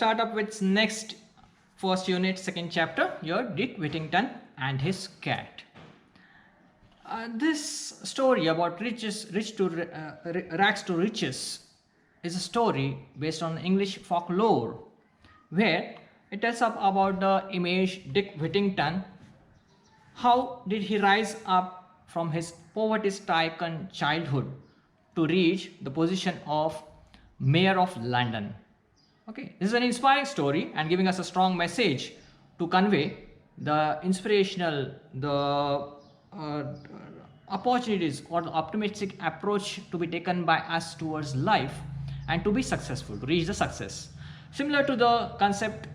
start up with next first unit, second chapter, your Dick Whittington and his cat. This story about rags to riches is a story based on English folklore, where it tells up about the image Dick Whittington. How did he rise up from his poverty-stricken childhood to reach the position of Mayor of London? Okay, this is an inspiring story and giving us a strong message to convey the inspirational, the opportunities or the optimistic approach to be taken by us towards life and to be successful, to reach the success. Similar to the concept,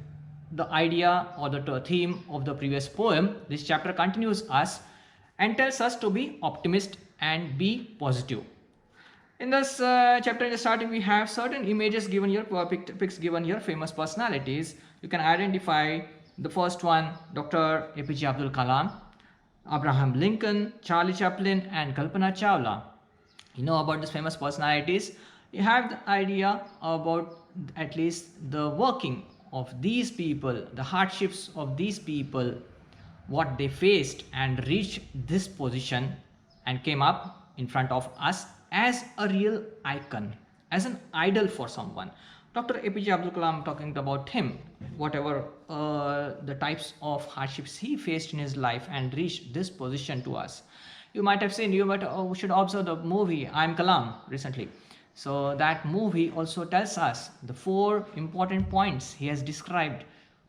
the idea or the theme of the previous poem, this chapter continues us and tells us to be optimist and be positive. In this chapter, in the starting, we have certain images given here, pics given here, famous personalities. You can identify the first one, Dr. APJ Abdul Kalam, Abraham Lincoln, Charlie Chaplin, and Kalpana Chawla. You know about these famous personalities. You have the idea about at least the working of these people, the hardships of these people, what they faced and reached this position and came up in front of us as a real icon, as an idol for someone. Dr. APJ Abdul Kalam, talking about him, whatever the types of hardships he faced in his life and reached this position to us. You might have seen, we should observe the movie I Am Kalam recently. So that movie also tells us the 4 important points he has described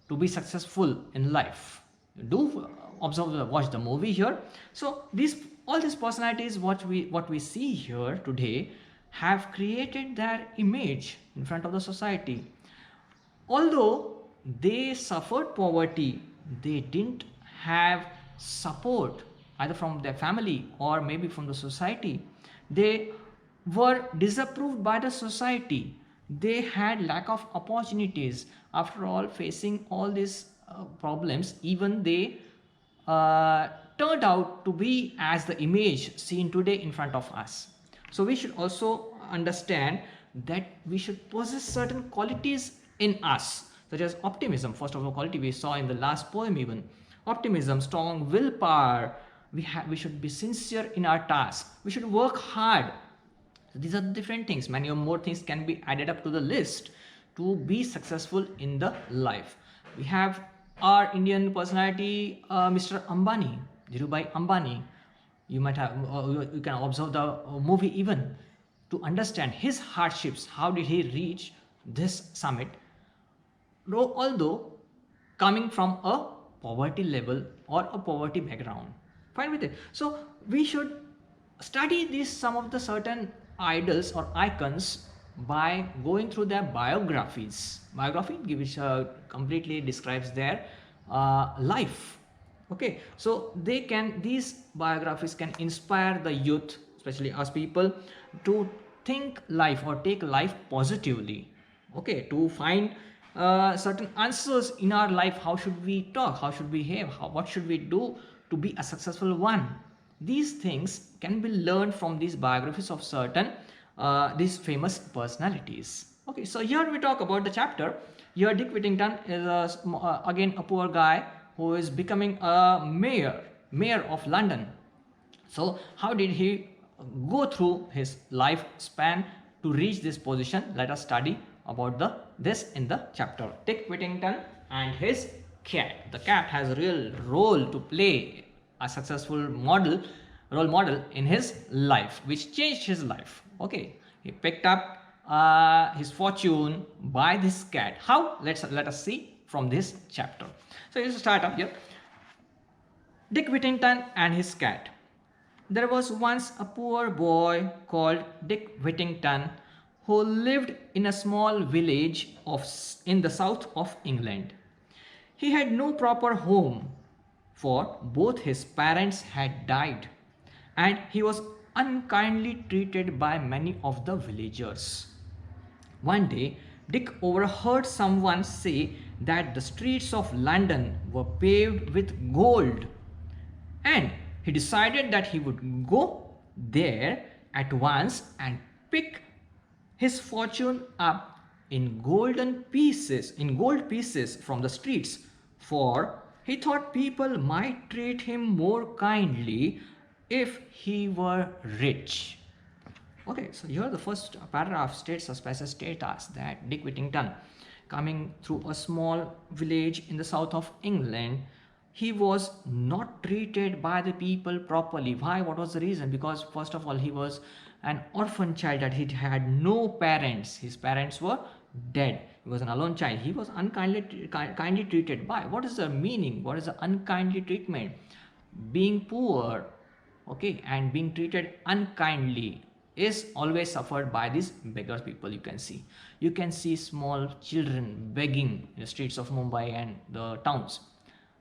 to be successful in life. Do observe, watch the movie here. So all these personalities what we see here today have created their image in front of the society. Although they suffered poverty, they didn't have support either from their family or maybe from the society. They were disapproved by the society. They had lack of opportunities. After all, facing all these problems, even they turned out to be as the image seen today in front of us. So we should also understand that we should possess certain qualities in us, such as optimism. First of all, quality we saw in the last poem even. Optimism, strong willpower. We should be sincere in our task. We should work hard. So these are different things. Many more things can be added up to the list to be successful in the life. We have our Indian personality, Mr. Ambani, Dhirubhai Ambani. You might have, you can observe the movie even to understand his hardships. How did he reach this summit? Although coming from a poverty level or a poverty background. Fine with it. So we should study some of the certain idols or icons by going through their biographies. Biography which completely describes their life. Okay, so these biographies can inspire the youth, especially us people, to think life or take life positively. Okay, to find certain answers in our life. How should we talk? How should we behave? What should we do to be a successful one? These things can be learned from these biographies of certain these famous personalities. Okay, so here we talk about the chapter. Here Dick Whittington is again a poor guy who is becoming a mayor of London. So how did he go through his lifespan to reach this position? Let us study about this in the chapter. Dick Whittington and his cat. The cat has a real role to play, a successful role model in his life, which changed his life. Okay, he picked up his fortune by this cat. How? Let us see from this chapter. So you start up here. Dick Whittington and his cat. There was once a poor boy called Dick Whittington who lived in a small village in the south of England. He had no proper home, for both his parents had died, and he was unkindly treated by many of the villagers. One day, Dick overheard someone say that the streets of London were paved with gold, and he decided that he would go there at once and pick his fortune up in gold pieces from the streets, for he thought people might treat him more kindly if he were rich. Okay, so here the first paragraph states a special status that Dick Whittington, coming through a small village in the south of England, he was not treated by the people properly. Why? What was the reason? Because first of all, he was an orphan child, that he had no parents. His parents were dead. He was an alone child. He was kindly treated by. What is the meaning? What is the unkindly treatment? Being poor, okay, and being treated unkindly is always suffered by these beggars people. You can see small children begging in the streets of Mumbai and the towns.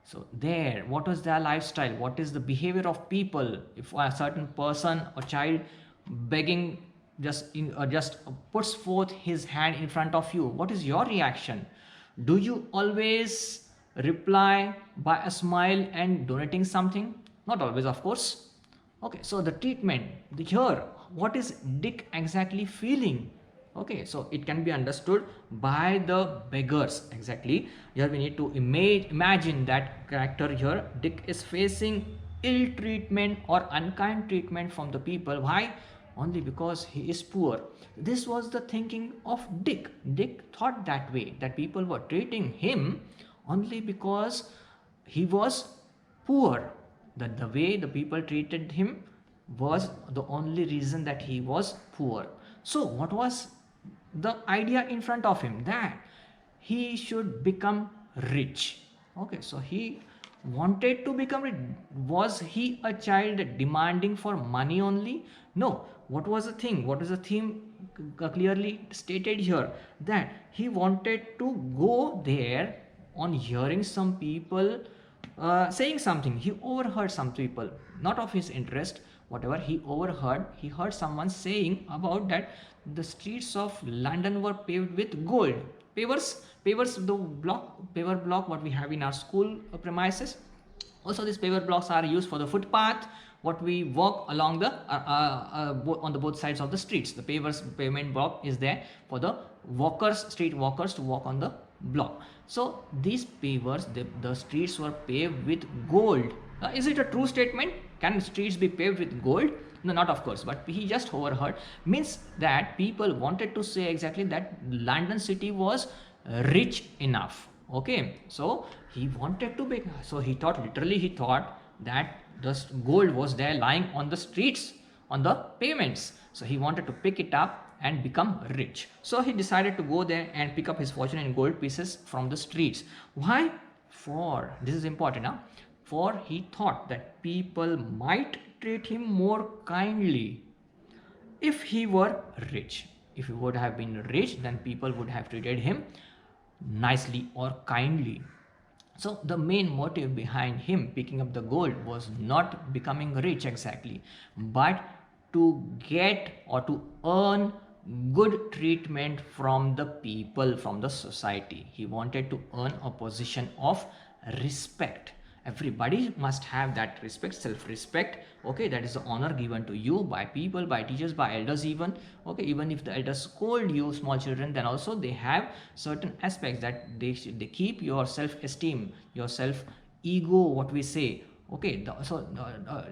So there, what is their lifestyle? What is the behavior of people? If a certain person or child begging just puts forth his hand in front of you, what is your reaction? Do you always reply by a smile and donating something? Not always, of course. Okay, so the treatment here, what is Dick exactly feeling? Okay, so it can be understood by the beggars. Exactly, here we need to imagine that character here. Dick is facing ill treatment or unkind treatment from the people. Why? Only because he is poor. This was the thinking of Dick. Dick thought that way, that people were treating him only because he was poor, that the way the people treated him was the only reason that he was poor. So what was the idea in front of him? That he should become rich. Okay, so he wanted to become rich. Was he a child demanding for money only? No. What was the thing? What is the theme clearly stated here? That he wanted to go there on hearing some people saying something. He overheard some people, not of his interest. Whatever he overheard, he heard someone saying about that the streets of London were paved with gold. Pavers, the paver block what we have in our school premises. Also, these paver blocks are used for the footpath, what we walk along the on the both sides of the streets. The pavement block is there for the street walkers to walk on the block. So these pavers, the streets were paved with gold. Is it a true statement? Can streets be paved with gold? No, not of course, but he just overheard. Means that people wanted to say exactly that London city was rich enough. Okay, so he wanted to be, so he thought, literally he thought that the gold was there lying on the streets, on the pavements. So he wanted to pick it up and become rich. So he decided to go there and pick up his fortune in gold pieces from the streets. Why? For, this is important now, for he thought that people might treat him more kindly if he were rich. If he would have been rich, then people would have treated him nicely or kindly. So the main motive behind him picking up the gold was not becoming rich exactly, but to get or to earn good treatment from the people, from the society. He wanted to earn a position of respect. Everybody must have that respect, self-respect. Okay, that is the honor given to you by people, by teachers, by elders even. Okay, even if the elders scold you, small children, then also they have certain aspects that they keep your self-esteem, your self-ego, what we say. Okay,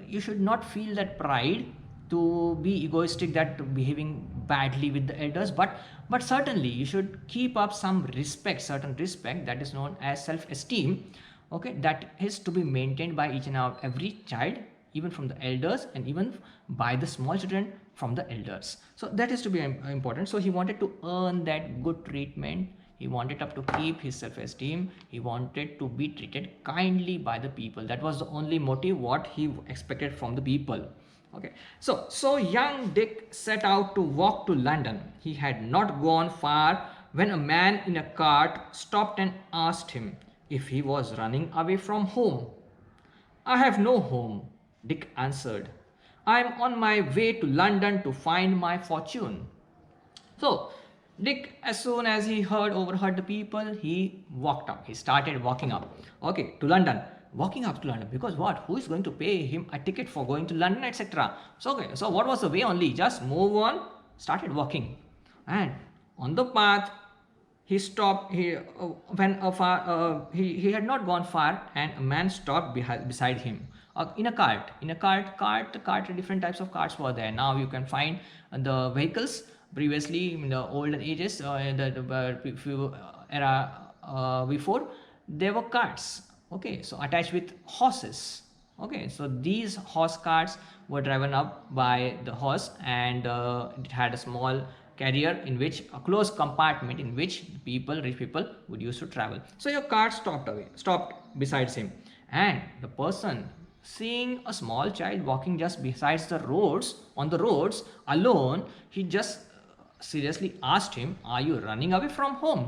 you should not feel that pride to be egoistic, that behaving badly with the elders, but certainly you should keep up some respect, certain respect, that is known as self-esteem. Okay, that is to be maintained by each and every child, even from the elders, and even by the small children from the elders. So that is to be important. So he wanted to earn that good treatment. He wanted up to keep his self-esteem. He wanted to be treated kindly by the people. That was the only motive what he expected from the people. Okay, so young Dick set out to walk to London. He had not gone far when a man in a cart stopped and asked him if he was running away from home. "I have no home," Dick answered. "I am on my way to London to find my fortune." So Dick, as soon as he overheard the people, he walked up. He started walking up. Okay, to London. Walking up to London, because what? Who is going to pay him a ticket for going to London, etc.? So okay, so what was the way? Only just move on, started walking, and on the path he stopped. He had not gone far, and a man stopped beside him. In a cart. In a cart. Different types of carts were there. Now you can find the vehicles. Previously, in the olden ages, the few era before, there were carts. Okay, so attached with horses. Okay, so these horse carts were driven up by the horse, and it had a small carrier in which a closed compartment in which rich people would use to travel. So your cart stopped besides him, and the person, seeing a small child walking just besides the roads on the roads alone, he just seriously asked him, "Are you running away from home?"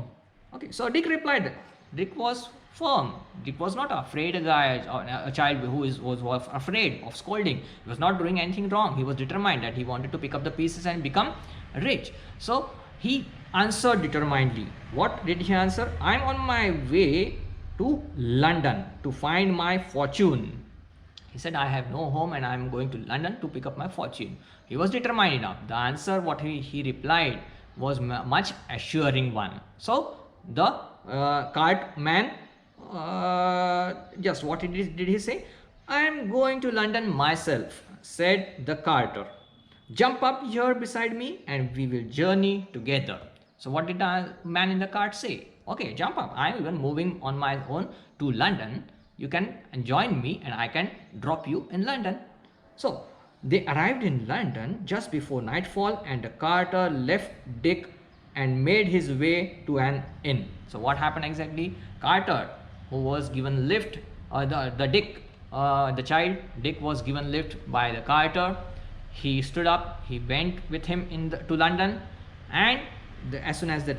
Okay, so Dick replied. Dick was firm. Dick was not afraid a guy or a child who was afraid of scolding. He was not doing anything wrong. He was determined that he wanted to pick up the pieces and become rich. So he answered determinedly. What did he answer? "I'm on my way to London to find my fortune." He said, "I have no home and I am going to London to pick up my fortune." He was determined enough. The answer, what he replied, was much assuring one. So the cart man, just what did he say? "I am going to London myself," said the carter. "Jump up here beside me and we will journey together." So what did the man in the cart say? "Okay, jump up. I am even moving on my own to London. You can join me and I can drop you in London." So they arrived in London just before nightfall, and the carter left Dick and made his way to an inn. So what happened exactly? Carter, who was given lift, the child Dick was given lift by the carter. He stood up. He went with him to London, and as soon as they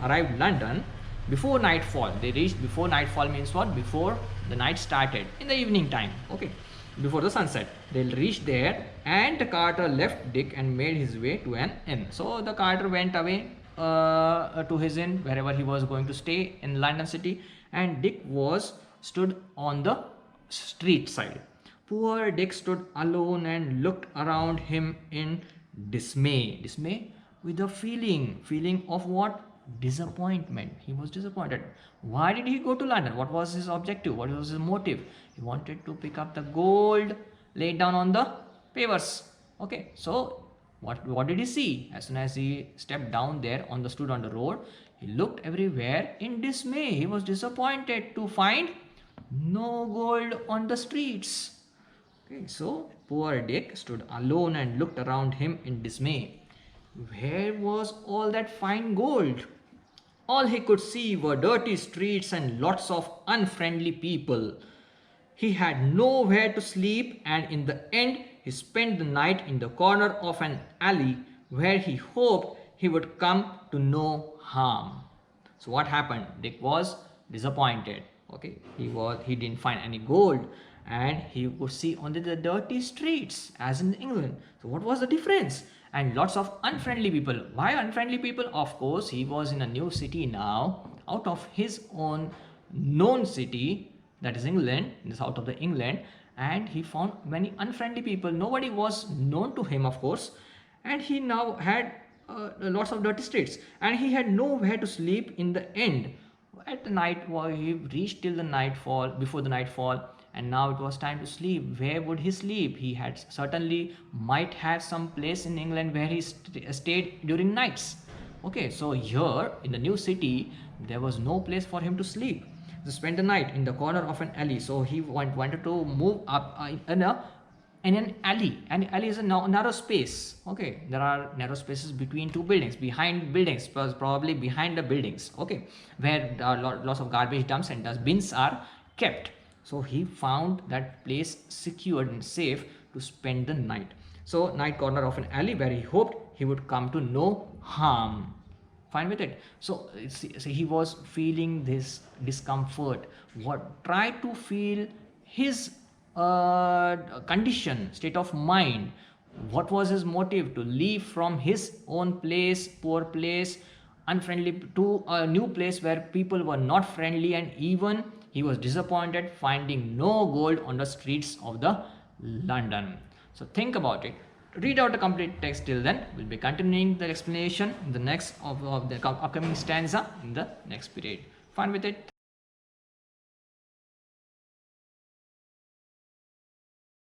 arrived London before nightfall. They reached before nightfall means what? Before the night started, in the evening time. Okay, before the sunset. They'll reach there, and the carter left Dick and made his way to an inn. So the carter went away to his inn, wherever he was going to stay in London city, and Dick stood on the street side. Poor Dick stood alone and looked around him in dismay. Dismay with a feeling of what? Disappointment. He was disappointed. Why did he go to London? What was his objective? What was his motive? He wanted to pick up the gold laid down on the pavers. Okay, so what did he see? As soon as he stepped down there stood on the road, he looked everywhere in dismay. He was disappointed to find no gold on the streets. Okay, so poor Dick stood alone and looked around him in dismay. Where was all that fine gold? All he could see were dirty streets and lots of unfriendly people. He had nowhere to sleep, and in the end, he spent the night in the corner of an alley where he hoped he would come to no harm. So what happened? Dick was disappointed. Okay, he didn't find any gold, and he could see only the dirty streets as in England. So what was the difference? And lots of unfriendly people. Why unfriendly people? Of course, he was in a new city now, out of his own known city, that is England, in the south of the England, and he found many unfriendly people. Nobody was known to him, of course, and he now had lots of dirty streets, and he had nowhere to sleep in the end. At the night, he reached till the nightfall, before the nightfall, and now it was time to sleep. Where would he sleep? He had certainly might have some place in England where he stayed during nights. Okay, so here in the new city, there was no place for him to sleep. To spend the night in the corner of an alley. So he wanted to move up in an alley. And alley is a narrow space. Okay, there are narrow spaces between two buildings, behind buildings, probably behind the buildings. Okay, where lots of garbage dumps and dustbins are kept. So he found that place secured and safe to spend the night. So night corner of an alley where he hoped he would come to no harm. Fine with it. So he was feeling this discomfort. Try to feel his condition, state of mind. What was his motive to leave from his own place, poor place, unfriendly, to a new place where people were not friendly, and even he was disappointed finding no gold on the streets of the London. So think about it. read out the complete text. Till then, we'll be continuing the explanation in the next of the upcoming stanza in the next period. Fine with it?